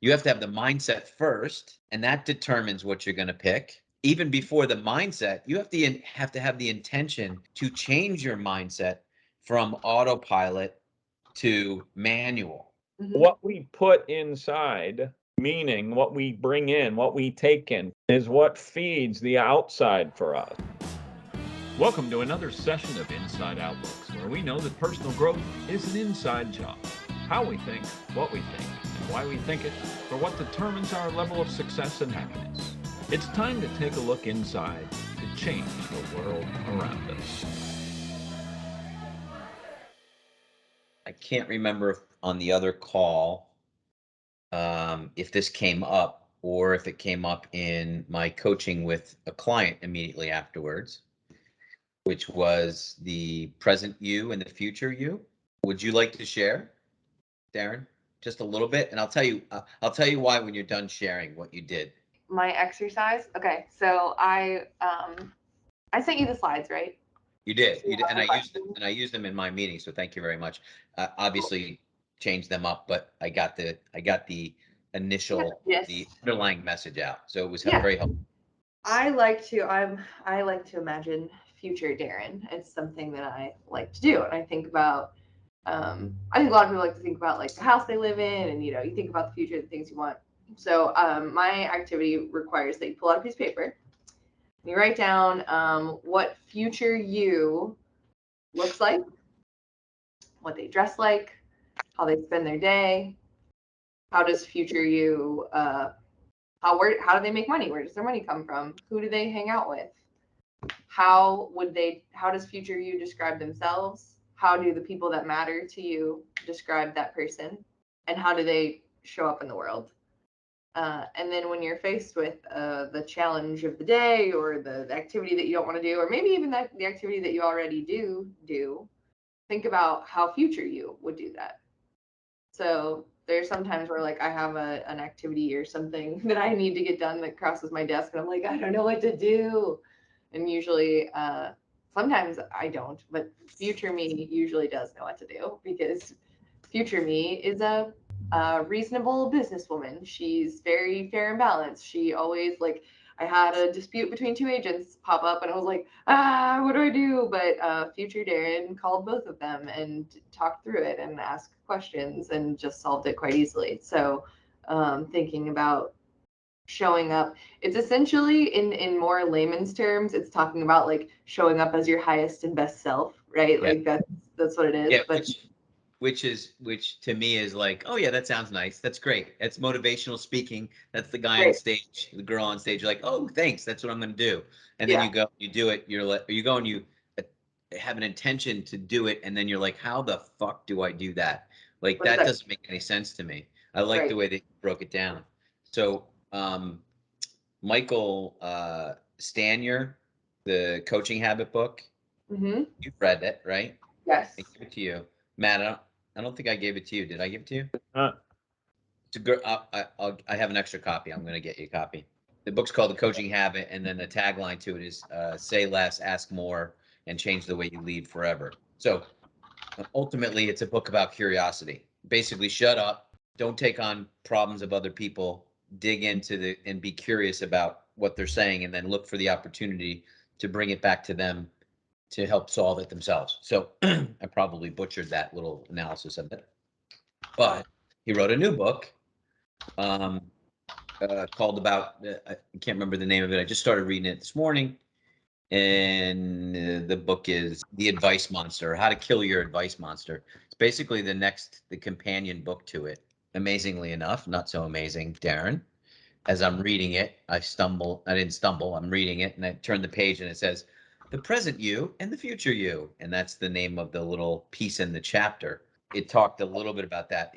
You have to have the mindset first, and that determines what you're going to pick. Even before the mindset, you have to have the intention to change your mindset from autopilot to manual. What we put inside, meaning what we bring in, what we take in, is what feeds the outside for us. Welcome to another session of Inside Outlooks, where we know that personal growth is an inside job. How we think, what we think, and why we think it, are what determines our level of success and happiness. It's time to take a look inside to change the world around us. I can't remember if on the other call if this came up or if it came up in my coaching with a client immediately afterwards, which was the present you and the future you. Would you like to share, Daryn, just a little bit? And I'll tell you why when you're done sharing what you did. My exercise. Okay, so I sent you the slides, right? You did, and I used them in my meeting. So thank you very much. Obviously, changed them up, but I got the initial, the underlying message out. So it was very helpful. I like to imagine future Daryn. It's something that I like to do, and I think about. I think a lot of people like to think about like the house they live in, and you think about the future, the things you want. So my activity requires that you pull out a piece of paper and you write down what future you looks like, what they dress like, how they spend their day, how does future you, how do they make money? Where does their money come from? Who do they hang out with? How does future you describe themselves? How do the people that matter to you describe that person? And how do they show up in the world? And then when you're faced with the challenge of the day or the activity that you don't want to do, or maybe even the activity that you already do, think about how future you would do that. So there's sometimes where like I have an activity or something that I need to get done that crosses my desk and I'm like, I don't know what to do. And usually, sometimes I don't, but future me usually does know what to do, because future me is a reasonable businesswoman. She's very fair and balanced. She always, like, I had a dispute between two agents pop up and I was like, what do I do? But future Daryn called both of them and talked through it and asked questions and just solved it quite easily. So thinking about showing up, it's essentially in more layman's terms, it's talking about like showing up as your highest and best self, right? Yeah. Like that's what it is. Yeah, but which to me is like, oh yeah, that sounds nice. That's great. That's motivational speaking. That's the guy Right. on stage, the girl on stage. You're like, oh, thanks. That's what I'm going to do. And then you go, you do it. You go and you have an intention to do it. And then you're like, how the fuck do I do that? Like, that doesn't make any sense to me. I like the way that you broke it down. So, Michael Stanier, the Coaching Habit book, you've read it, right? Yes. I give it to you. Matt, I don't think I gave it to you. Did I give it to you? It's a good. I have an extra copy. I'm going to get you a copy. The book's called The Coaching Habit, and then the tagline to it is "Say less, ask more, and change the way you lead forever." So ultimately, it's a book about curiosity. Basically, shut up, don't take on problems of other people, dig into and be curious about what they're saying, and then look for the opportunity to bring it back to them to help solve it themselves. So I probably butchered that little analysis of it. But he wrote a new book called about, I can't remember the name of it. I just started reading it this morning. And the book is The Advice Monster, How to Kill Your Advice Monster. It's basically the companion book to it. Amazingly enough, not so amazing, Daryn. As I'm reading it, I didn't stumble, I'm reading it, and I turn the page and it says, the present you and the future you. And that's the name of the little piece in the chapter. It talked a little bit about that.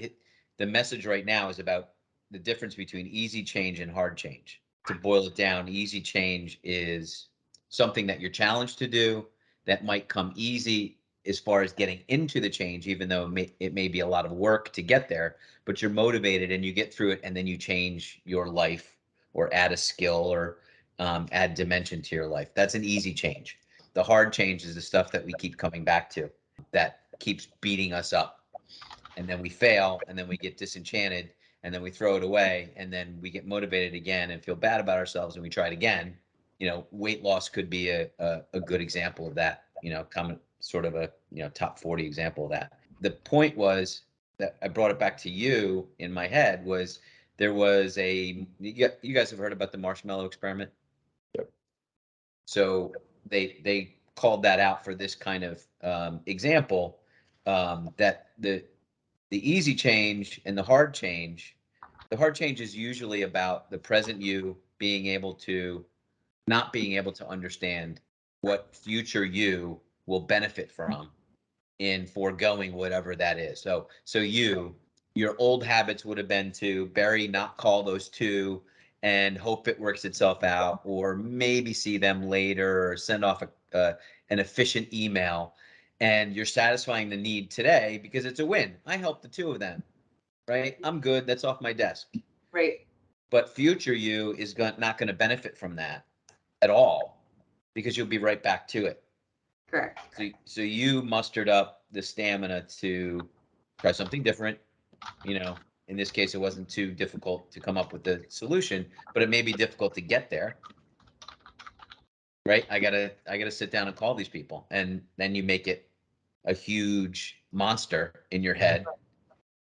The message right now is about the difference between easy change and hard change. To boil it down, easy change is something that you're challenged to do that might come easy as far as getting into the change, even though it may be a lot of work to get there, but you're motivated and you get through it, and then you change your life or add a skill or add dimension to your life. That's an easy change. The hard change is the stuff that we keep coming back to, that keeps beating us up. And then we fail, and then we get disenchanted, and then we throw it away, and then we get motivated again and feel bad about ourselves, and we try it again. Weight loss could be a good example of that. Common sort of a top 40 example of that. The point was that I brought it back to you in my head was there was you guys have heard about the marshmallow experiment. Yep. So they called that out for this kind of example, that the easy change and the hard change is usually about the present you not being able to understand what future you will benefit from in foregoing whatever that is. So your old habits would have been to bury, not call those two and hope it works itself out, or maybe see them later, or send off an efficient email. And you're satisfying the need today because it's a win. I helped the two of them, right? I'm good. That's off my desk. Right. But future you is not going to benefit from that at all, because you'll be right back to it. Correct. So you mustered up the stamina to try something different. In this case, it wasn't too difficult to come up with the solution, but it may be difficult to get there. Right? I gotta sit down and call these people, and then you make it a huge monster in your head,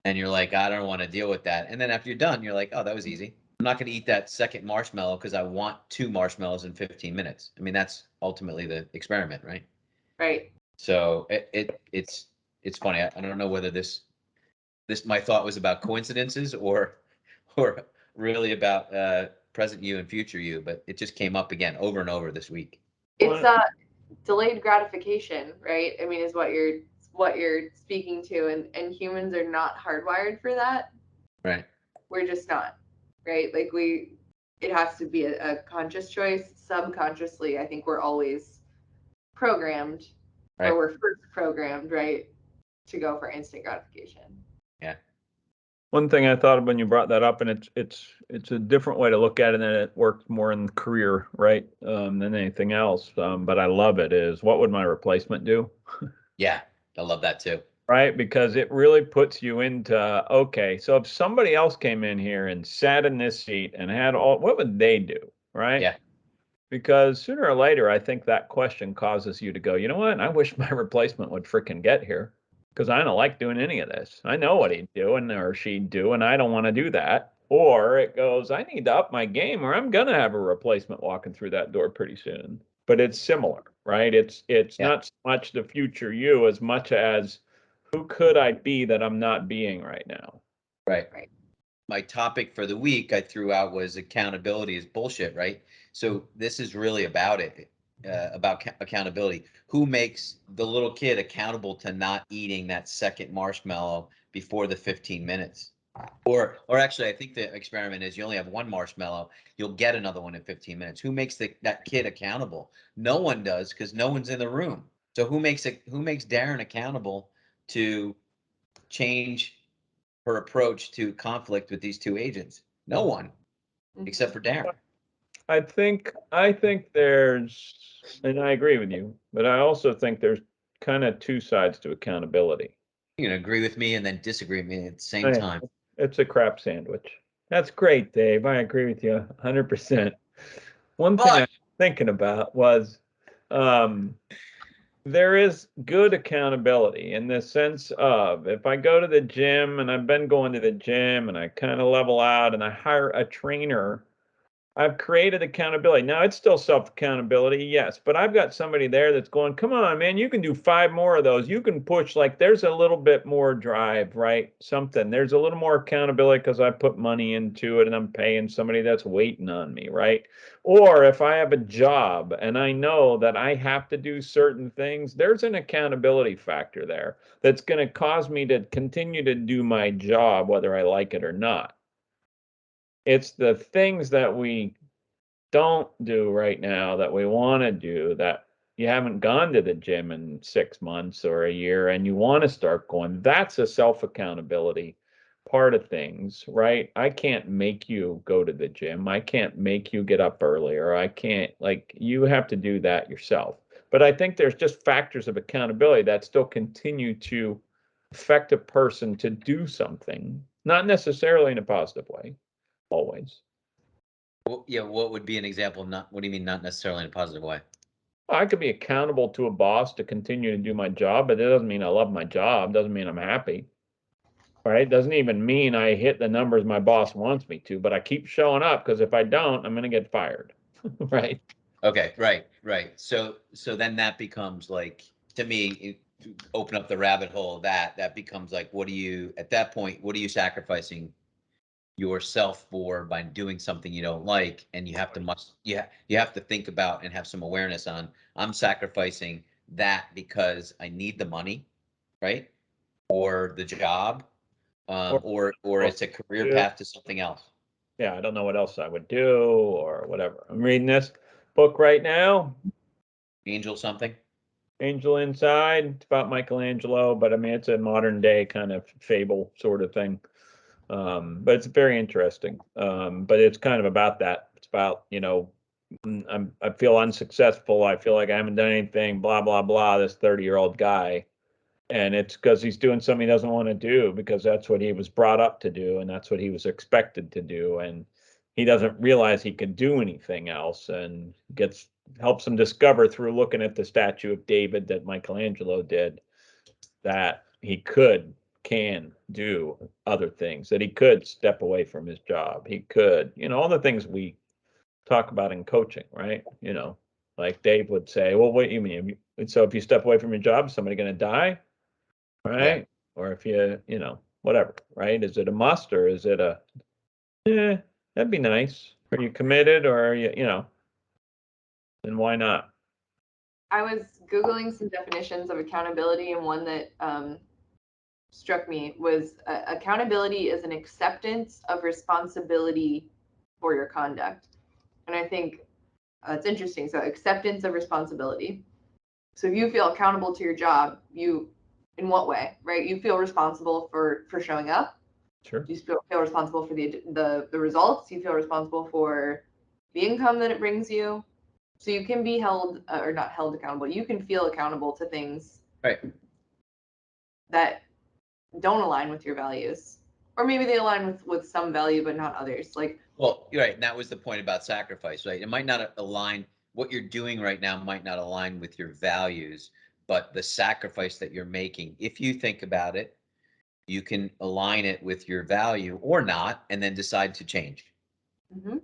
and you're like, I don't want to deal with that. And then after you're done, you're like, oh, that was easy. I'm not going to eat that second marshmallow because I want 2 marshmallows in 15 minutes. I mean, that's ultimately the experiment, right? Right. So it's funny. I don't know whether this my thought was about coincidences or really about present you and future you, but it just came up again over and over this week. It's delayed gratification, right? I mean, is what you're speaking to, and humans are not hardwired for that. Right. We're just not, right? Like it has to be a conscious choice. Subconsciously, I think we're always programmed, right. or we're first programmed, right, to go for instant gratification. Yeah. One thing I thought of when you brought that up, and it's a different way to look at it, and it works more in the career, right, than anything else. But I love it. Is what would my replacement do? Yeah, I love that too. Right, because it really puts you into, okay, so if somebody else came in here and sat in this seat and had what would they do, right? Yeah. Because sooner or later, I think that question causes you to go, you know what? I wish my replacement would freaking get here, because I don't like doing any of this. I know what he'd do or she'd do, and I don't want to do that. Or it goes, I need to up my game, or I'm gonna have a replacement walking through that door pretty soon. But it's similar, right? It's not so much the future you as much as who could I be that I'm not being right now? Right. Right. My topic for the week I threw out was accountability is bullshit, right? So this is really about it, about accountability. Who makes the little kid accountable to not eating that second marshmallow before the 15 minutes? Or actually, I think the experiment is you only have 1 marshmallow. You'll get another one in 15 minutes. Who makes that kid accountable? No one does, because no one's in the room. So who makes Daryn accountable to change her approach to conflict with these 2 agents? No one, except for Daryn. I think there's, and I agree with you, but I also think there's kind of 2 sides to accountability. You can agree with me and then disagree with me at the same time. It's a crap sandwich. That's great, Dave. I agree with you 100%. One thing I'm thinking about was, there is good accountability in the sense of, if I go to the gym and I've been going to the gym and I kind of level out and I hire a trainer, I've created accountability. Now it's still self-accountability, yes, but I've got somebody there that's going, come on, man, you can do 5 more of those. You can push, like there's a little bit more drive, right? Something. There's a little more accountability because I put money into it and I'm paying somebody that's waiting on me, right? Or if I have a job and I know that I have to do certain things, there's an accountability factor there that's going to cause me to continue to do my job, whether I like it or not. It's the things that we don't do right now that we want to do, that you haven't gone to the gym in 6 months or a year and you want to start going. That's a self-accountability part of things, right? I can't make you go to the gym. I can't make you get up earlier. I can't, like, you have to do that yourself. But I think there's just factors of accountability that still continue to affect a person to do something. not necessarily in a positive way, always. Well, yeah, what would be an example of not, what do you mean not necessarily in a positive way? I could be accountable to a boss to continue to do my job, but it doesn't mean I love my job. Doesn't mean I'm happy. Right? Doesn't even mean I hit the numbers my boss wants me to, but I keep showing up because if I don't, I'm going to get fired. Right? Okay, right. So then that becomes like, to me, open up the rabbit hole, that becomes like, what do you, at that point, what are you sacrificing yourself for by doing something you don't like? And you have to you have to think about and have some awareness on, I'm sacrificing that because I need the money, right? Or the job, Or or it's a career path to something else. yeah, I don't know what else I would do or whatever. I'm reading this book right now, Angel something. Angel Inside. It's about Michelangelo, but I mean, it's a modern day kind of fable sort of thing. But it's very interesting. But it's kind of about that. It's about, I feel unsuccessful. I feel like I haven't done anything, blah, blah, blah, this 30-year-old guy. And it's because he's doing something he doesn't want to do because that's what he was brought up to do and that's what he was expected to do. And he doesn't realize he can do anything else and helps him discover through looking at the statue of David that Michelangelo did that he can do other things, that he could step away from his job. He could, all the things we talk about in coaching, right? Like Dave would say, well, what do you mean? So if you step away from your job, is somebody going to die? Right? Yeah. Or if whatever, right? Is it a must or is it that'd be nice. Are you committed or are you, then why not? I was Googling some definitions of accountability, and one that struck me was accountability is an acceptance of responsibility for your conduct. And I think it's interesting. So, acceptance of responsibility. So, if you feel accountable to your job, in what way, right? You feel responsible for showing up. Sure. You feel responsible for the results. You feel responsible for the income that it brings you. So you can be held or not held accountable. You can feel accountable to things Right. that don't align with your values, or maybe they align with some value but not others. Like, Well, you're right. And that was the point about sacrifice, right? It might not align, what you're doing right now might not align with your values, but the sacrifice that you're making, if you think about it, you can align it with your value or not, and then decide to change. mm-hmm.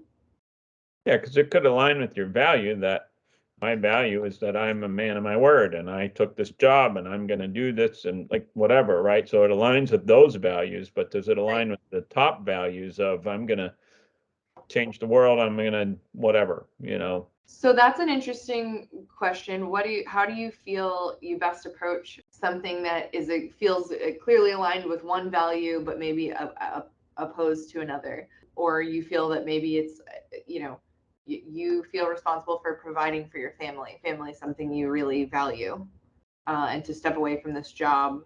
Yeah, because it could align with your value that my value is that I'm a man of my word and I took this job and I'm going to do this and like whatever, right? So it aligns with those values, but does it align with the top values of I'm going to change the world, I'm going to whatever, So that's an interesting question. How do you feel you best approach something that feels clearly aligned with one value, but maybe opposed to another, or you feel that maybe it's, you feel responsible for providing for your family is something you really value, and to step away from this job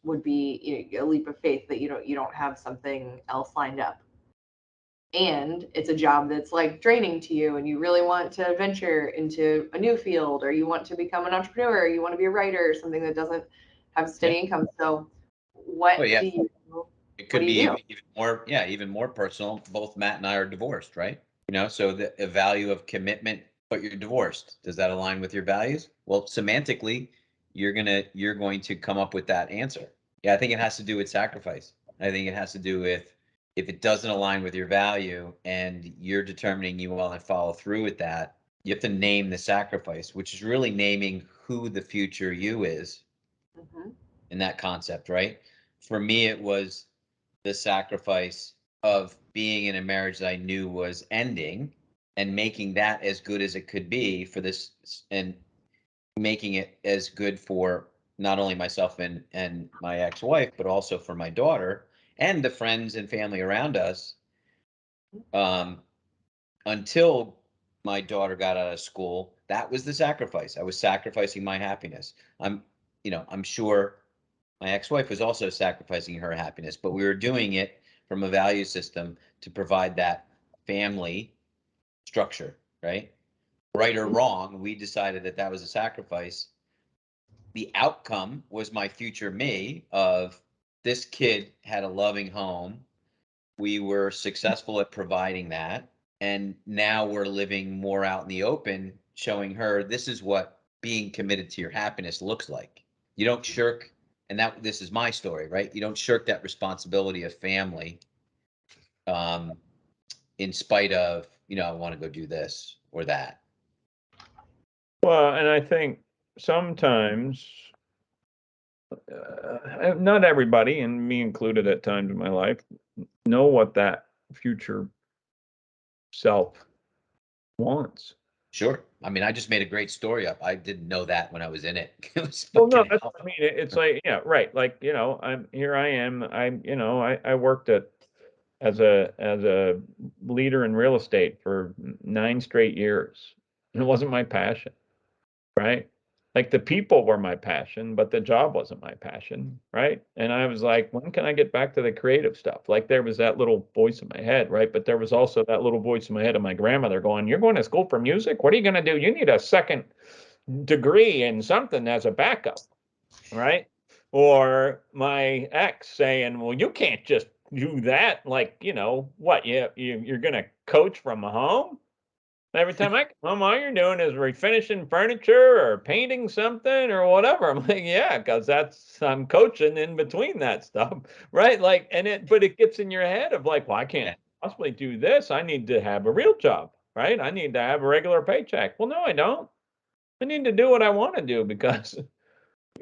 would be a leap of faith that you don't have something else lined up, and it's a job that's like draining to you and you really want to venture into a new field, or you want to become an entrepreneur, or you want to be a writer, or something that doesn't have steady income. So Oh, yeah. It what could do be you do? even more personal. Both Matt and I are divorced, right? So the value of commitment, but you're divorced. Does that align with your values? Well, semantically, you're going to come up with that answer. Yeah, I think it has to do with sacrifice. I think it has to do with, if it doesn't align with your value and you're determining you want to follow through with that, you have to name the sacrifice, which is really naming who the future you is Mm-hmm. in that concept, right? For me, it was the sacrifice of being in a marriage that I knew was ending and making that as good as it could be for this, and making it as good for not only myself and my ex-wife, but also for my daughter and the friends and family around us, until my daughter got out of school. That was the sacrifice. I was sacrificing my happiness. I'm sure my ex-wife was also sacrificing her happiness, but we were doing it from a value system to provide that family structure, right? Right or wrong, we decided that that was a sacrifice. The outcome was my future me of this kid had a loving home. We were successful at providing that. And now we're living more out in the open, showing her this is what being committed to your happiness looks like. You don't shirk, and this is my story, right? You don't shirk that responsibility of family in spite of, I want to go do this or that. Well, and I think sometimes, not everybody, and me included at times in my life, know what that future self wants. Sure. I mean, I just made a great story up. I didn't know that when I was in it. It was Well, no, fucking that's hell. what I mean. It's like, yeah, right. Like, I worked as a leader in real estate for 9 straight years. And it wasn't my passion, right? Like the people were my passion, but the job wasn't my passion, right? And I was like, when can I get back to the creative stuff? Like there was that little voice in my head, right? But there was also that little voice in my head of my grandmother going, "You're going to school for music? What are you going to do? You need a second degree in something as a backup," right? Or my ex saying, "Well, you can't just do that. Like, what? You're going to coach from home?" Every time I come home, all you're doing is refinishing furniture or painting something or whatever. I'm like, yeah, because I'm coaching in between that stuff, right? Like, but it gets in your head of like, well, I can't possibly do this. I need to have a real job, right? I need to have a regular paycheck. Well, no, I don't. I need to do what I want to do because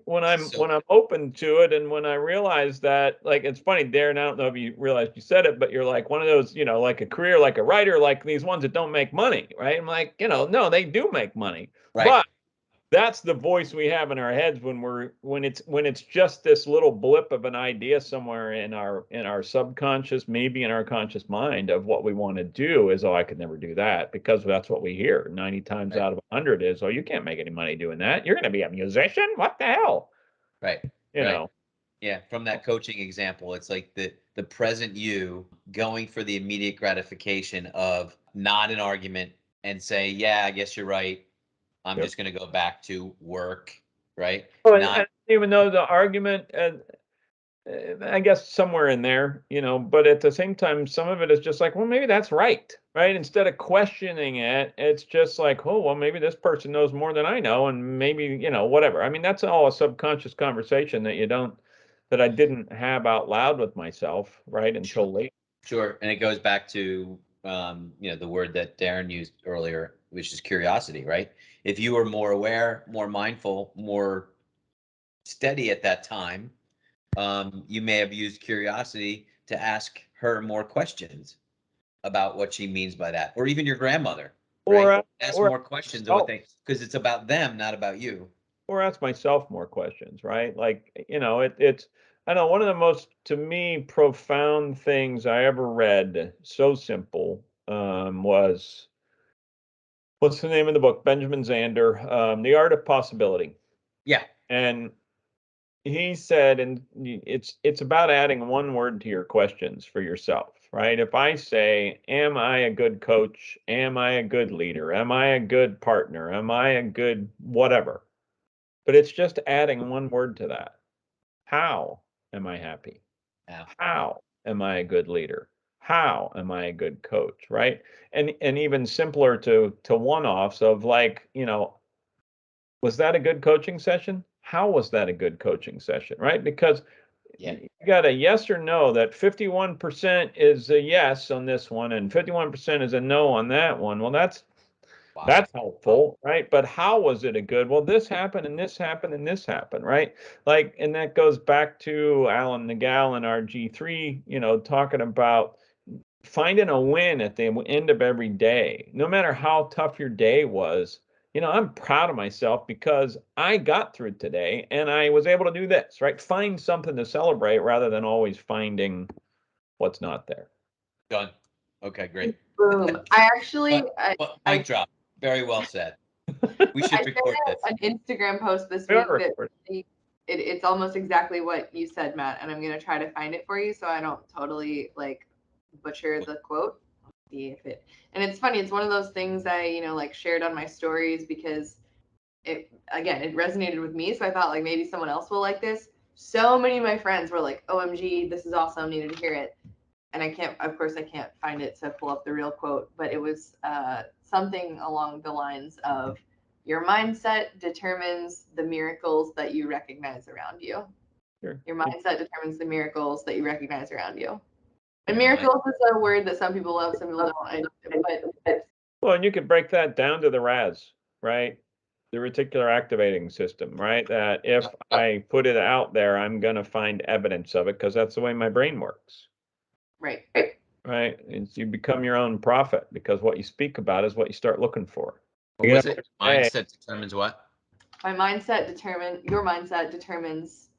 when I'm open to it, and when I realize that, like, it's funny, Daryn, I don't know if you realized you said it, but you're like one of those, like a career, like a writer, like these ones that don't make money, right? I'm like, no, they do make money, Right. But that's the voice we have in our heads when it's just this little blip of an idea somewhere in our subconscious, maybe in our conscious mind, of what we want to do is, oh, I could never do that, because that's what we hear 90 times out of 100 is, oh, you can't make any money doing that. You're going to be a musician? What the hell? Right. Yeah, from that coaching example, it's like the present you going for the immediate gratification of not an argument and say, yeah, I guess you're right. I'm just going to go back to work, right? Well, and even though the argument, I guess somewhere in there, but at the same time, some of it is just like, well, maybe that's right? Instead of questioning it, it's just like, oh, well, maybe this person knows more than I know, and maybe, whatever. I mean, that's all a subconscious conversation that I didn't have out loud with myself, right, until late. Sure, and it goes back to the word that Daryn used earlier, which is curiosity, right? If you were more aware, more mindful, more steady at that time, you may have used curiosity to ask her more questions about what she means by that, or even your grandmother, right? Ask more questions of what because it's about them, not about you. Or ask myself more questions, right? Like, it's, I don't know, one of the most, to me, profound things I ever read, so simple, was, what's the name of the book? Benjamin Zander, The Art of Possibility. Yeah. And he said, and it's about adding one word to your questions for yourself, right? If I say, am I a good coach? Am I a good leader? Am I a good partner? Am I a good whatever? But it's just adding one word to that. How am I happy? How am I a good leader? How am I a good coach? Right. And even simpler to one-offs of like, was that a good coaching session? How was that a good coaching session? Right. Because you got a yes or no, that 51% is a yes on this one and 51% is a no on that one. Well, that's helpful, right? But how was it a good? Well, this happened and this happened and this happened, right? Like, and that goes back to Alan Nagel in our G3, talking about finding a win at the end of every day, no matter how tough your day was. I'm proud of myself because I got through today and I was able to do this, right? Find something to celebrate rather than always finding what's not there. Done. Okay, great. Boom. I actually, mic drop. Very well said. We should record this. An Instagram post this week that it's almost exactly what you said, Matt, and I'm gonna try to find it for you so I don't totally like butcher the quote. See if it, and it's funny. It's one of those things I like shared on my stories because it resonated with me. So I thought like maybe someone else will like this. so many of my friends were like, OMG, this is awesome, needed to hear it. And I can't find it to pull up the real quote, but it was something along the lines of, your mindset determines the miracles that you recognize around you. Sure. Your mindset determines the miracles that you recognize around you. And Yeah, miracles is a word that some people love, some people don't. Well, and you could break that down to the RAS, right? The reticular activating system, right? That if I put it out there, I'm going to find evidence of it because that's the way my brain works. Right. Right? It's, you become your own prophet because what you speak about is what you start looking for. What was it? Mindset determines what? Your mindset determines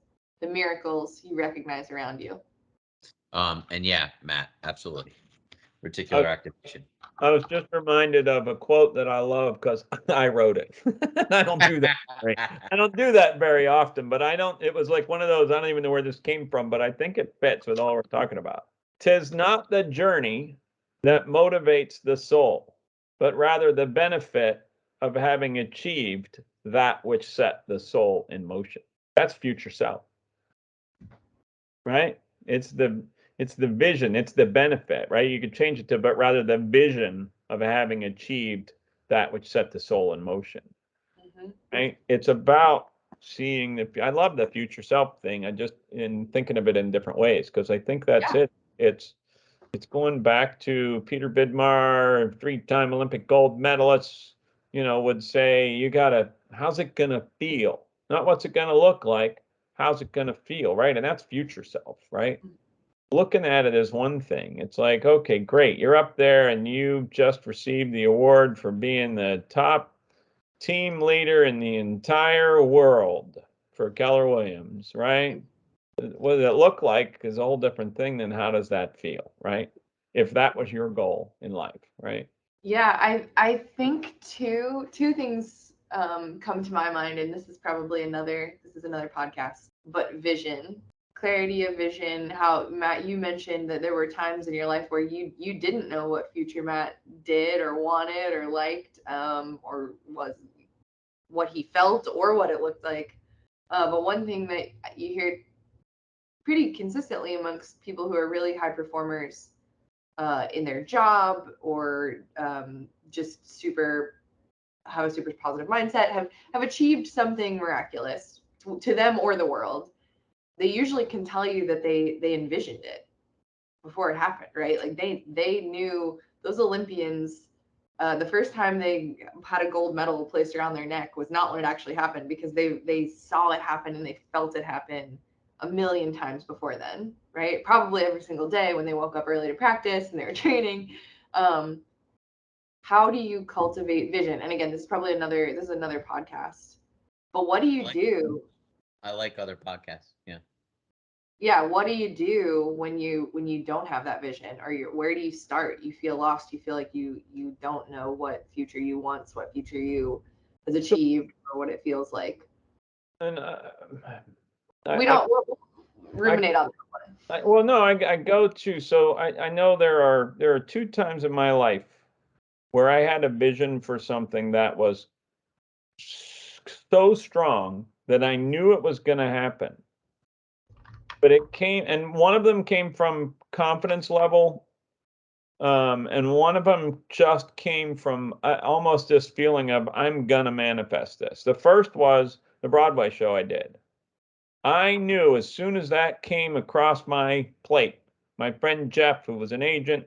the miracles you recognize around you. And yeah, Matt, absolutely. Reticular activation. I was just reminded of a quote that I love because I wrote it. I don't do that. I don't do that very often, but it was like one of those, I don't even know where this came from, but I think it fits with all we're talking about. 'Tis not the journey that motivates the soul, but rather the benefit of having achieved that which set the soul in motion. That's future self, right? It's the vision, it's the benefit, right? You could change it to, but rather the vision of having achieved that which set the soul in motion. Mm-hmm. Right? It's about seeing I love the future self thing. I just in thinking of it in different ways because I think that's it. It's going back to Peter Bidmar, 3-time Olympic gold medalist, would say, how's it gonna feel? Not what's it gonna look like, how's it gonna feel, right? And that's future self, right? Looking at it as one thing. It's like, okay, great, you're up there and you just received the award for being the top team leader in the entire world for Keller Williams, right? What does it look like is a whole different thing than how does that feel, right? If that was your goal in life, right? Yeah, I think two things come to my mind, and this is another podcast, but vision, clarity of vision. How, Matt, you mentioned that there were times in your life where you didn't know what future Matt did or wanted or liked, or was what he felt or what it looked like. But one thing that you hear pretty consistently amongst people who are really high performers in their job, or just have a super positive mindset, have achieved something miraculous to them or the world, they usually can tell you that they envisioned it before it happened, right? Like they knew those Olympians. The first time they had a gold medal placed around their neck was not when it actually happened, because they saw it happen and they felt it happen a million times before then, right? Probably every single day when they woke up early to practice and they were training. How do you cultivate vision? And again, this is another podcast. But what do you do? I like other podcasts. Yeah. Yeah, what do you do when you don't have that vision, or where do you start? You feel lost. You feel like you don't know what future you want, what future you has achieved, or what it feels like. And we'll ruminate on that one. Well, no, I go to, so I know there are 2 times in my life where I had a vision for something that was so strong that I knew it was going to happen. But it came, and one of them came from confidence level, and one of them just came from almost this feeling of, I'm going to manifest this. The first was the Broadway show I did. I knew as soon as that came across my plate, my friend Jeff, who was an agent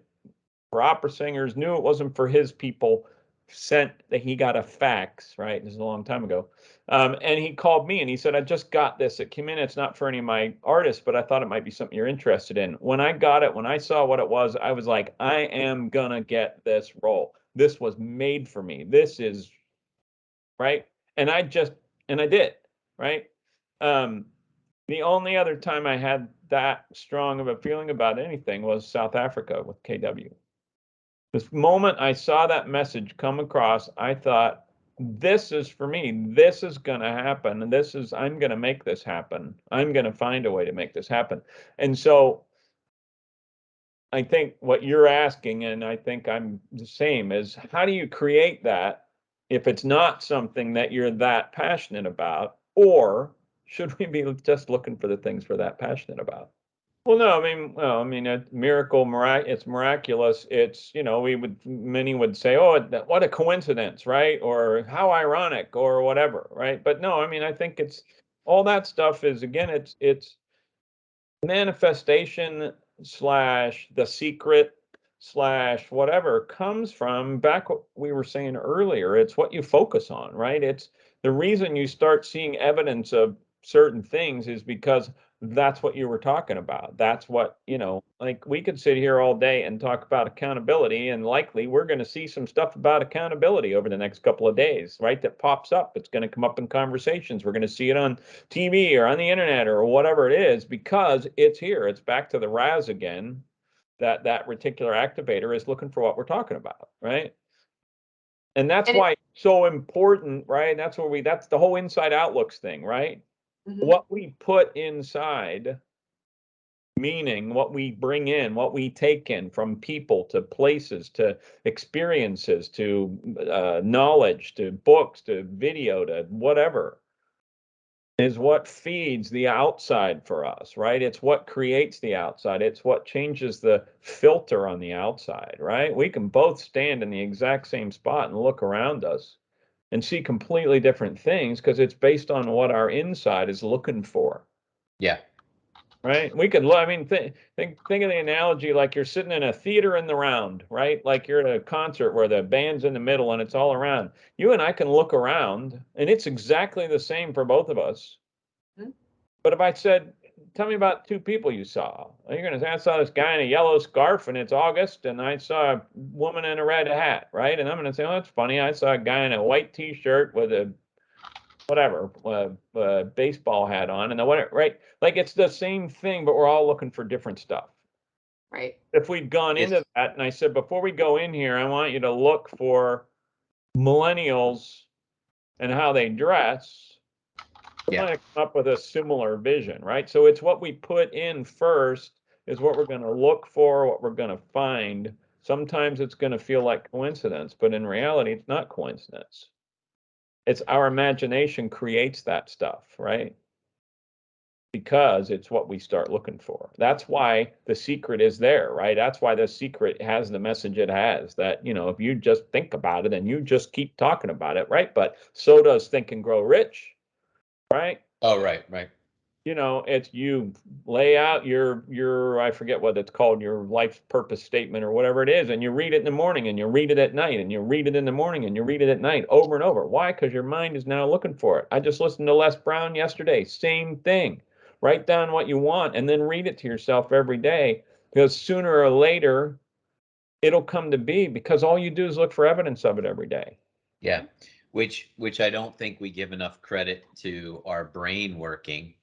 for opera singers, knew it wasn't for his people, sent that he got a fax, right? This is a long time ago. And he called me and he said, I just got this. It came in. It's not for any of my artists, but I thought it might be something you're interested in. When I got it, when I saw what it was, I was like, I am going to get this role. This was made for me. This is right. And I did, right? The only other time I had that strong of a feeling about anything was South Africa with KW. This moment I saw that message come across, I thought, this is for me. This is going to happen. And I'm going to make this happen. I'm going to find a way to make this happen. And so I think what you're asking, and I think I'm the same, is how do you create that if it's not something that you're that passionate about? Or should we be just looking for the things we're that passionate about? Well, no, I mean, a miracle, it's miraculous. It's, many would say, oh, what a coincidence, right? Or how ironic, or whatever, right? But no, I mean, I think it's all that stuff is, again, it's manifestation slash the secret slash whatever comes from back what we were saying earlier. It's what you focus on, right? It's the reason you start seeing evidence of certain things is because that's what you were talking about. That's what, like we could sit here all day and talk about accountability, and likely we're going to see some stuff about accountability over the next couple of days, right? That pops up. It's going to come up in conversations. We're going to see it on TV or on the internet or whatever it is, because it's here. It's back to the RAS again. That reticular activator is looking for what we're talking about, right? And that's why it's so important, right? That's the whole inside outlooks thing, right? Mm-hmm. What we put inside, meaning what we bring in, what we take in, from people to places to experiences to knowledge to books to video to whatever, is what feeds the outside for us, right? It's what creates the outside. It's what changes the filter on the outside, right? We can both stand in the exact same spot and look around us and see completely different things because it's based on what our inside is looking for. Yeah. Right. We could, I mean, think of the analogy like you're sitting in a theater in the round, right? Like you're at a concert where the band's in the middle and it's all around. You and I can look around and it's exactly the same for both of us. Mm-hmm. But if I said, tell me about two people you saw, you're going to say, I saw this guy in a yellow scarf and it's August, and I saw a woman in a red hat, right? And I'm going to say, oh, that's funny. I saw a guy in a white T-shirt with a baseball hat on, and the whatever, right? Like it's the same thing, but we're all looking for different stuff. Right. If we'd gone into that and I said, before we go in here, I want you to look for millennials and how they dress, we're going to come up with a similar vision, right? So it's what we put in first is what we're going to look for, what we're going to find. Sometimes it's going to feel like coincidence, but in reality, it's not coincidence. It's our imagination creates that stuff, right? Because it's what we start looking for. That's why the secret is there, right? That's why the secret has the message it has, that, if you just think about it and you just keep talking about it, right? But so does Think and Grow Rich, right? Oh, right. It's you lay out your I forget what it's called, your life's purpose statement or whatever it is, and you read it in the morning and you read it at night and you read it in the morning and you read it at night over and over. Why? Because your mind is now looking for it. I just listened to Les Brown yesterday. Same thing. Write down what you want and then read it to yourself every day, because sooner or later it'll come to be, because all you do is look for evidence of it every day. Yeah. Which I don't think we give enough credit to our brain working.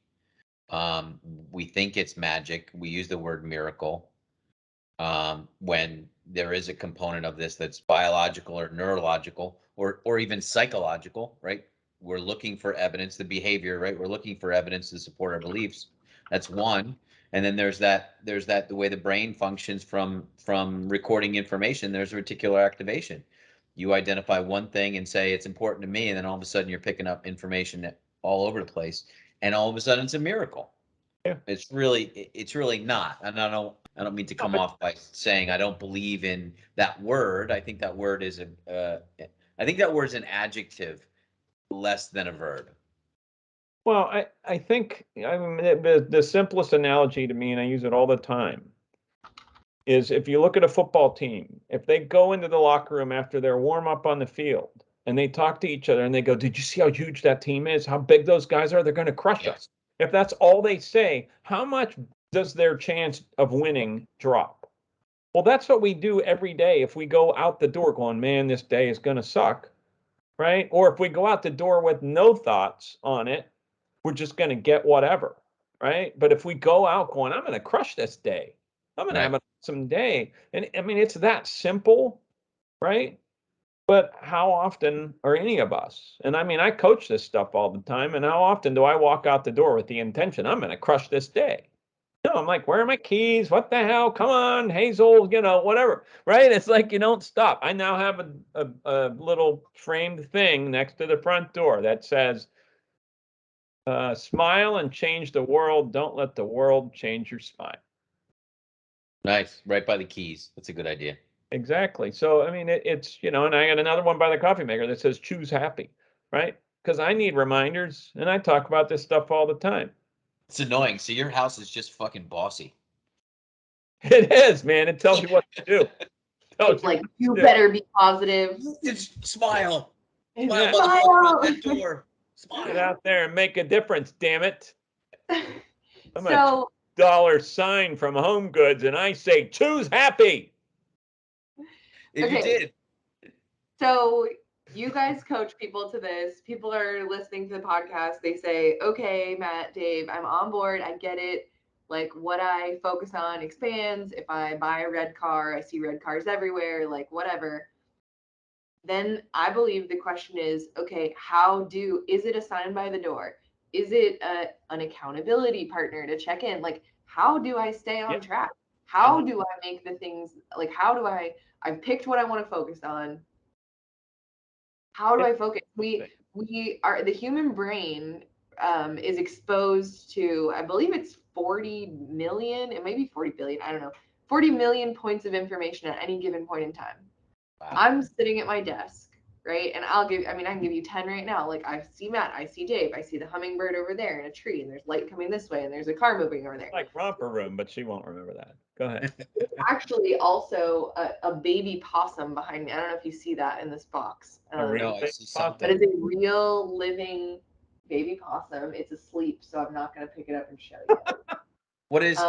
We think it's magic. We use the word miracle when there is a component of this that's biological or neurological or even psychological, right? We're looking for evidence, the behavior, right? We're looking for evidence to support our beliefs. That's one. And then there's that the way the brain functions from recording information. There's reticular activation. You identify one thing and say it's important to me, and then all of a sudden you're picking up information all over the place, and all of a sudden it's a miracle. Yeah. It's really not. And I don't mean to come off by saying I don't believe in that word. I think that word is I think that word is an adjective less than a verb. Well, I think, the simplest analogy to me, and I use it all the time, is if you look at a football team, if they go into the locker room after their warm up on the field and they talk to each other and they go, did you see how huge that team is? How big those guys are? They're going to crush us. If that's all they say, how much does their chance of winning drop? Well, that's what we do every day. If we go out the door going, man, this day is going to suck, right? Or if we go out the door with no thoughts on it, we're just going to get whatever, right? But if we go out going, I'm going to crush this day, I'm going to have an awesome day. And I mean, it's that simple, right? But how often are any of us? And I mean, I coach this stuff all the time. And how often do I walk out the door with the intention, I'm going to crush this day? No, I'm like, where are my keys? What the hell? Come on, Hazel, whatever, right? It's like you don't stop. I now have a little framed thing next to the front door that says, Smile and change the world. Don't let the world change your smile. Nice. Right by the keys. That's a good idea. Exactly. So, I mean, it's, and I got another one by the coffee maker that says choose happy, right? Because I need reminders and I talk about this stuff all the time. It's annoying. So your house is just fucking bossy. It is, man. It tells you what to do. It's like, you better be positive. Just smile. Smile, Yeah. motherfucker, at that door. Smile. Get out there and make a difference, damn it. I'm So, a $2 sign from Home Goods and I say choose happy. You okay. did. So you guys coach people to this. People are listening to the podcast. They say, okay, Matt, Dave, I'm on board. I get it. Like, what I focus on expands. If I buy a red car, I see red cars everywhere, like whatever. Then I believe the question is, okay, is it a sign by the door? Is it an accountability partner to check in? Like, how do I stay on track? How do I make the things, like, I've picked what I want to focus on. How do I focus? We are, the human brain is exposed to, I believe it's 40 million, it may be 40 billion, I don't know, 40 million points of information at any given point in time. Wow. I'm sitting at my desk, right? And I can give you 10 right now. Like, I see Matt, I see Dave, I see the hummingbird over there in a tree, and there's light coming this way, and there's a car moving over there. Like romper room, but she won't remember that. Go ahead. Actually, also a baby possum behind me. I don't know if you see that in this box. A real I see But something. it's a real living baby possum. It's asleep, so I'm not going to pick it up and show you. What is,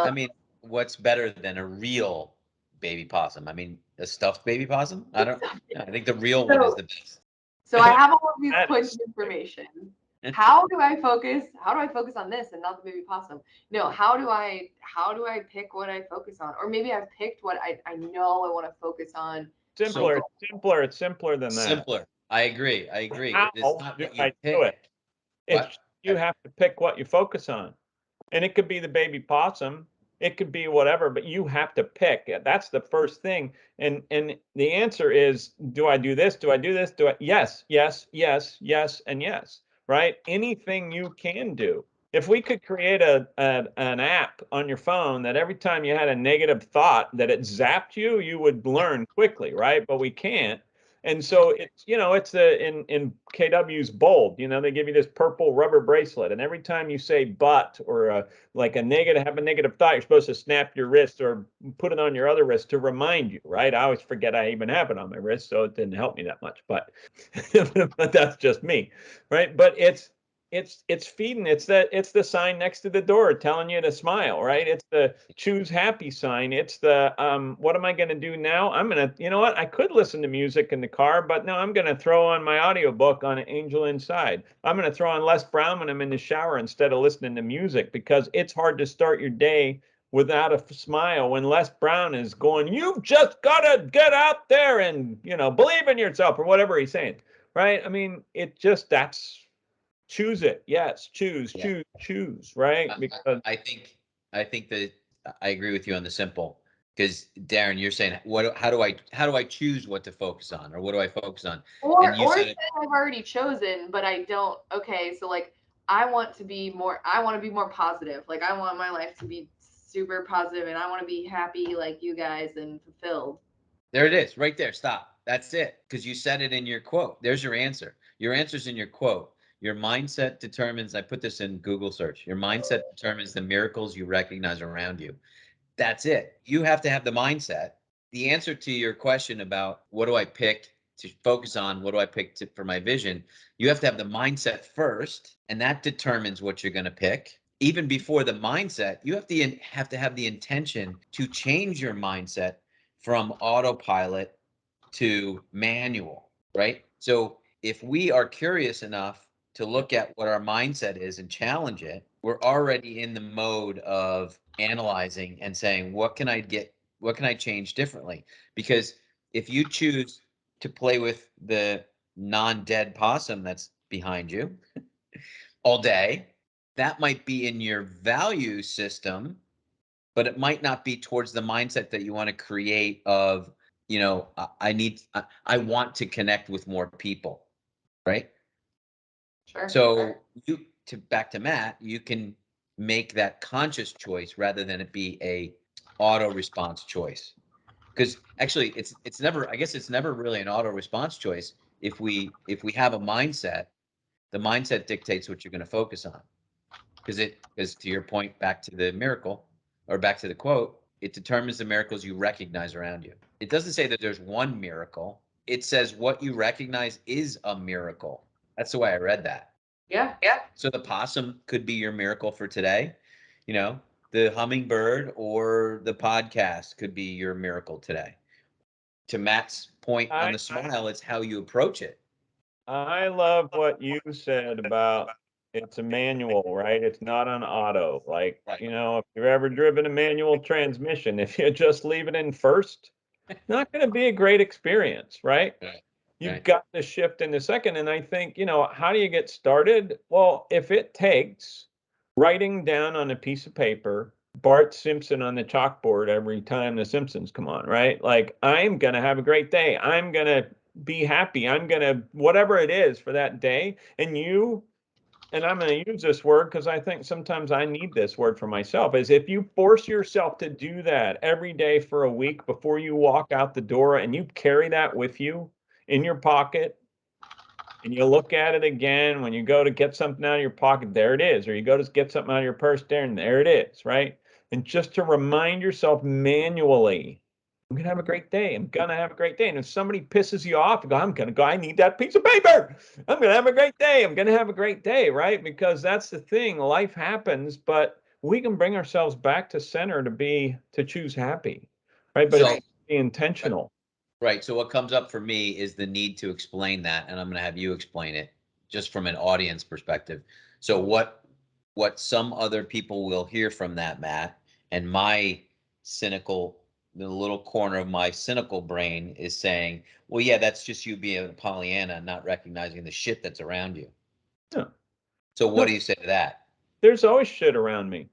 what's better than a real baby possum? I mean, a stuffed baby possum? I think the real one is the best. So I have all of these points of information. How do I focus on this and not the baby possum? No, how do I pick what I focus on? Or maybe I've picked what I know I want to focus on. Simpler. It's simpler than that. Simpler. I agree. How It's not do what you I pick. do it? What? You have to pick what you focus on. And it could be the baby possum. It could be whatever, but you have to pick. That's the first thing. And the answer is, do I do this? Do I do this? Yes, yes, yes, yes, and yes, right? Anything you can do. If we could create an app on your phone that every time you had a negative thought that it zapped you, you would learn quickly, right? But we can't. And so it's, it's in KW's bold, they give you this purple rubber bracelet. And every time you say but or have a negative thought, you're supposed to snap your wrist or put it on your other wrist to remind you, right? I always forget I even have it on my wrist, so it didn't help me that much, but but that's just me, right? But it's feeding. It's the sign next to the door telling you to smile, right? It's the choose happy sign. It's the what am I going to do now? I'm going to, you know what? I could listen to music in the car, but no, I'm going to throw on my audiobook on An Angel Inside. I'm going to throw on Les Brown when I'm in the shower instead of listening to music, because it's hard to start your day without a smile when Les Brown is going, you've just got to get out there and, believe in yourself, or whatever he's saying, right? I mean, choose it. Yes. Choose, right? Because I think that I agree with you on the simple, because Daryn, you're saying, how do I choose what to focus on, or what do I focus on? Or I've already chosen, but I don't. Okay, so like I want to be more positive. Like, I want my life to be super positive, and I want to be happy like you guys and fulfilled. There it is, right there. Stop. That's it. Because you said it in your quote. There's your answer. Your answer's in your quote. Your mindset determines, I put this in Google search, your mindset determines the miracles you recognize around you. That's it. You have to have the mindset. The answer to your question about what do I pick to focus on, what do I pick for my vision, you have to have the mindset first, and that determines what you're going to pick. Even before the mindset, you have to have the intention to change your mindset from autopilot to manual, right? So if we are curious enough to look at what our mindset is and challenge it, we're already in the mode of analyzing and saying, what can I change differently? Because if you choose to play with the non-dead possum that's behind you all day, that might be in your value system, but it might not be towards the mindset that you want to create of, I want to connect with more people, right? Sure. So back to Matt, you can make that conscious choice rather than it be a auto response choice. Because actually it's never, I guess it's never really an auto response choice. If we have a mindset, the mindset dictates what you're going to focus on. Because to your point, back to the miracle, or back to the quote, it determines the miracles you recognize around you. It doesn't say that there's one miracle. It says what you recognize is a miracle. That's the way I read that. Yeah. So the possum could be your miracle for today. You know, the hummingbird or the podcast could be your miracle today. To Matt's point on the smile, it's how you approach it. I love what you said about it's a manual, right? It's not on auto. Like, Right. if you've ever driven a manual transmission, if you just leave it in first, not going to be a great experience, right? Right. You've Right. got to shift in a second. And I think, how do you get started? Well, if it takes writing down on a piece of paper, Bart Simpson on the chalkboard every time the Simpsons come on, right? Like, I'm going to have a great day. I'm going to be happy. I'm going to, whatever it is for that day. And I'm going to use this word because I think sometimes I need this word for myself, is if you force yourself to do that every day for a week before you walk out the door and you carry that with you in your pocket and you look at it again when you go to get something out of your pocket, there it is. Or you go to get something out of your purse, there it is, right? And just to remind yourself manually, I'm going to have a great day. I'm going to have a great day. And if somebody pisses you off, I'm going to go, I need that piece of paper. I'm going to have a great day. I'm going to have a great day, right? Because that's the thing. Life happens, but we can bring ourselves back to center to choose happy, right? But So, it's be intentional. right. So what comes up for me is the need to explain that, and I'm going to have you explain it just from an audience perspective. So what some other people will hear from that, Matt, and the little corner of my cynical brain is saying, well, yeah, that's just you being a Pollyanna and not recognizing the shit that's around you. Yeah. So what do you say to that? There's always shit around me.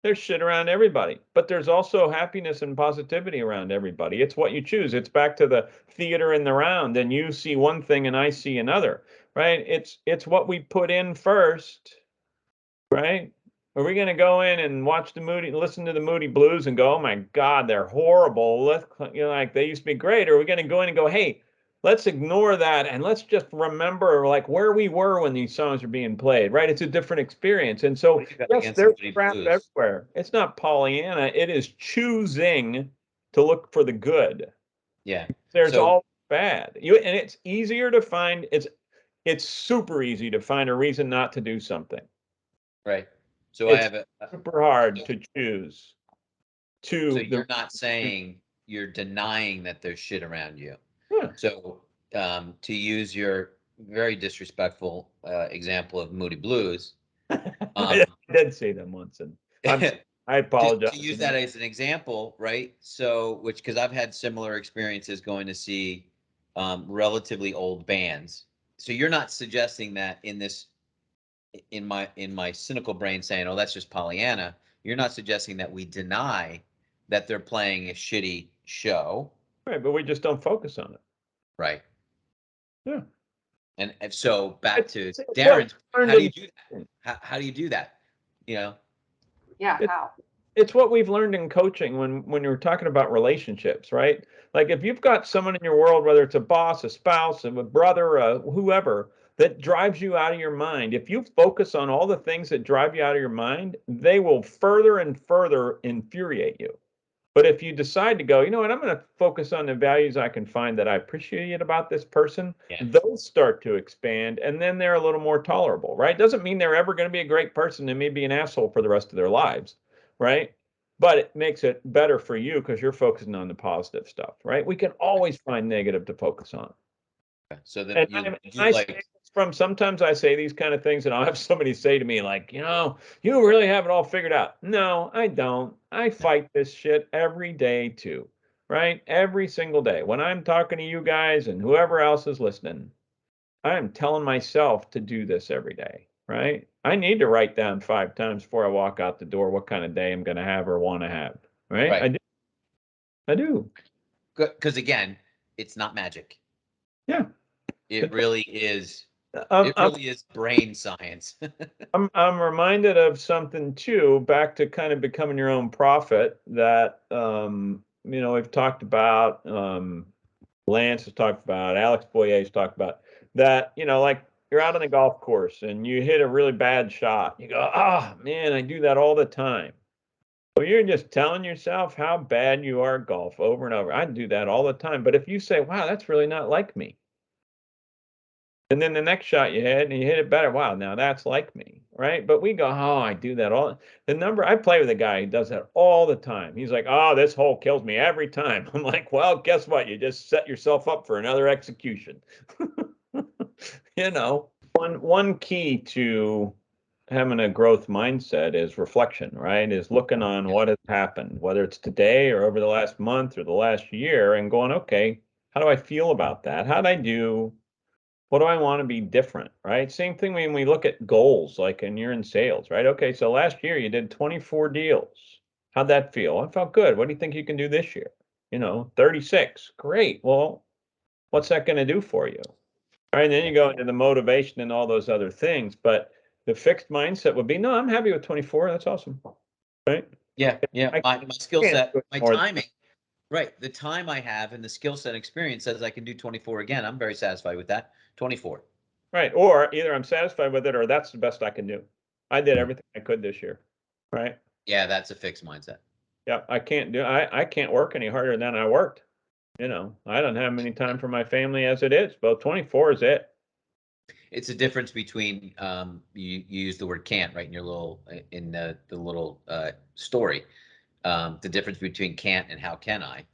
There's shit around everybody, but there's also happiness and positivity around everybody. It's what you choose. It's back to the theater in the round, and you see one thing and I see another, right? It's what we put in first, right? Are we going to go in and listen to the Moody Blues and go, oh my God, they're horrible. Like they used to be great. Or are we going to go in and go, hey, let's ignore that and let's just remember like where we were when these songs are being played, right? It's a different experience. And so, yes, there's crap everywhere. It's not Pollyanna. It is choosing to look for the good. Yeah. There's all bad. And it's easier to find. It's super easy to find a reason not to do something. Right. So it's I have super hard to choose. So you're not saying, you're denying that there's shit around you. Yeah. So to use your very disrespectful example of Moody Blues. I did say them once, and I apologize. To use that as an example, right? So, because I've had similar experiences going to see relatively old bands. So you're not suggesting that in my cynical brain saying, oh, that's just Pollyanna. You're not suggesting that we deny that they're playing a shitty show. Right, but we just don't focus on it. Right. Yeah. And so back to Daryn's, how do you do that? How do you do that? Yeah, how? It's what we've learned in coaching when you're talking about relationships, right? Like if you've got someone in your world, whether it's a boss, a spouse, a brother, whoever, that drives you out of your mind, if you focus on all the things that drive you out of your mind, they will further and further infuriate you. But if you decide to go, you know what, I'm going to focus on the values I can find that I appreciate about this person, those start to expand, and then they're a little more tolerable, right? Doesn't mean they're ever going to be a great person and may be an asshole for the rest of their lives, right? But it makes it better for you because you're focusing on the positive stuff, right? We can always find negative to focus on. So then sometimes I say these kind of things and I'll have somebody say to me like, you really have it all figured out. No, I don't. I fight this shit every day too, right? Every single day. When I'm talking to you guys and whoever else is listening, I am telling myself to do this every day, right? I need to write down 5 times before I walk out the door what kind of day I'm going to have or want to have, right? I do. Because again, it's not magic. Yeah. It really is It really is brain science. I'm reminded of something too, back to kind of becoming your own prophet that, we've talked about, Lance has talked about, Alex Boyer's talked about that, like you're out on the golf course and you hit a really bad shot. You go, oh man, I do that all the time. Well, you're just telling yourself how bad you are at golf over and over. I do that all the time. But if you say, wow, that's really not like me. And then the next shot you hit and you hit it better. Wow, now that's like me, right? But we go, oh, I do that all. I play with a guy who does that all the time. He's like, oh, this hole kills me every time. I'm like, well, guess what? You just set yourself up for another execution. One key to having a growth mindset is reflection, right? Is looking on what has happened, whether it's today or over the last month or the last year, and going, okay, how do I feel about that? How'd I do? What do I want to be different, right? Same thing when we look at goals, like and you're in sales, right? Okay, so last year you did 24 deals. How'd that feel? I felt good. What do you think you can do this year? 36. Great. Well, what's that going to do for you? All right, and then you go into the motivation and all those other things. But the fixed mindset would be, no, I'm happy with 24. That's awesome. Right? Yeah. My skill set, my more timing. Right. The time I have and the skill set experience says I can do 24 again. I'm very satisfied with that. 24. Right. Or either I'm satisfied with it or that's the best I can do. I did everything I could this year. Right. Yeah, that's a fixed mindset. Yeah. I can't work any harder than I worked. I don't have any time for my family as it is. But 24 is it. It's a difference between you use the word can't, right, in your little the little story. The difference between can't and how can I. Right.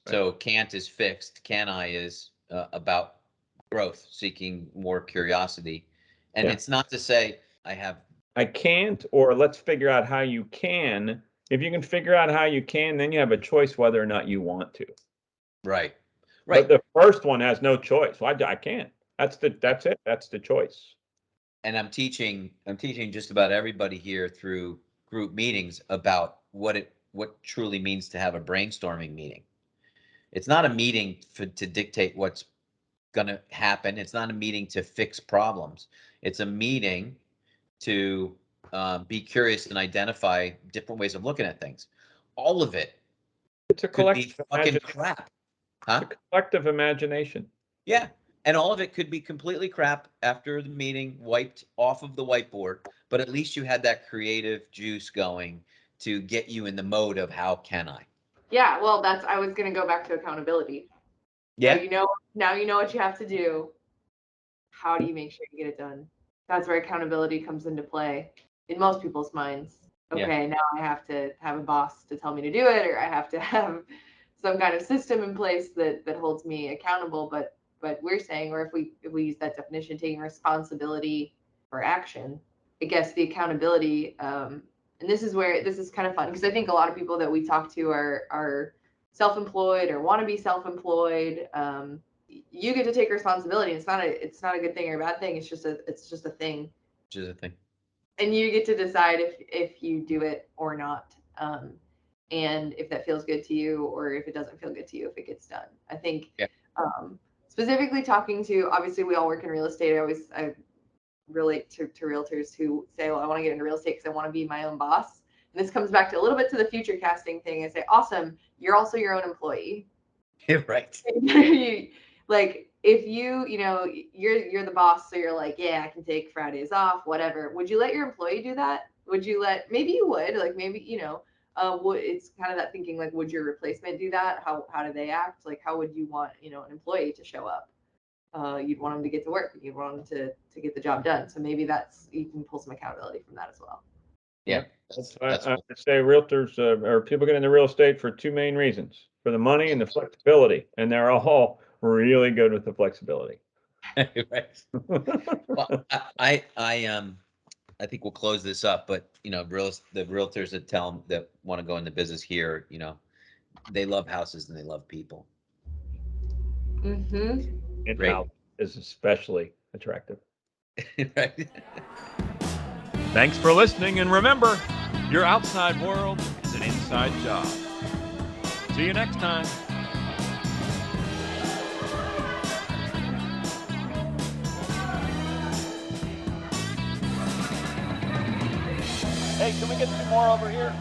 So can't is fixed. Can I is about growth, seeking more curiosity. And it's not to say I can't, or let's figure out how you can. If you can figure out how you can, then you have a choice whether or not you want to. Right. But the first one has no choice. Well, I can't. That's it. That's the choice. And I'm teaching just about everybody here through group meetings about what truly means to have a brainstorming meeting. It's not a meeting to dictate what's going to happen. It's not a meeting to fix problems. It's a meeting to be curious and identify different ways of looking at things. All of it. It's a collective fucking crap. Huh? It's a collective imagination. Yeah. And all of it could be completely crap after the meeting, wiped off of the whiteboard. But at least you had that creative juice going to get you in the mode of how can I? Yeah, well, I was going to go back to accountability. Yeah. Now you know what you have to do. How do you make sure you get it done? That's where accountability comes into play in most people's minds. Okay, now I have to have a boss to tell me to do it, or I have to have some kind of system in place that holds me accountable. But we're saying, or if we use that definition, taking responsibility for action, I guess the accountability, and this is kind of fun because I think a lot of people that we talk to are self-employed or want to be self-employed. You get to take responsibility. It's not a good thing or a bad thing. It's just a thing. Just a thing. And you get to decide if you do it or not, and if that feels good to you or if it doesn't feel good to you if it gets done. I think specifically talking to, obviously we all work in real estate. I relate to realtors who say, well, I want to get into real estate because I want to be my own boss. And this comes back to a little bit to the future casting thing. I say, awesome, you're also your own employee. Right. Like if you're the boss, so you're like, yeah, I can take Fridays off, whatever. Would you let your employee do that? Maybe you would, like maybe, it's kind of that thinking, like, would your replacement do that? How do they act? Like, how would you want, an employee to show up? You'd want them to get to work. You'd want them to get the job done. So maybe you can pull some accountability from that as well. Yeah. I say realtors or people get into real estate for two main reasons: for the money and the flexibility. And they're all really good with the flexibility. Right. Well, I think we'll close this up, but the realtors that want to go into business here, they love houses and they love people. Mm-hmm. And house is especially attractive. Right. Thanks for listening, and remember, your outside world is an inside job. See you next time. Can we get some more over here?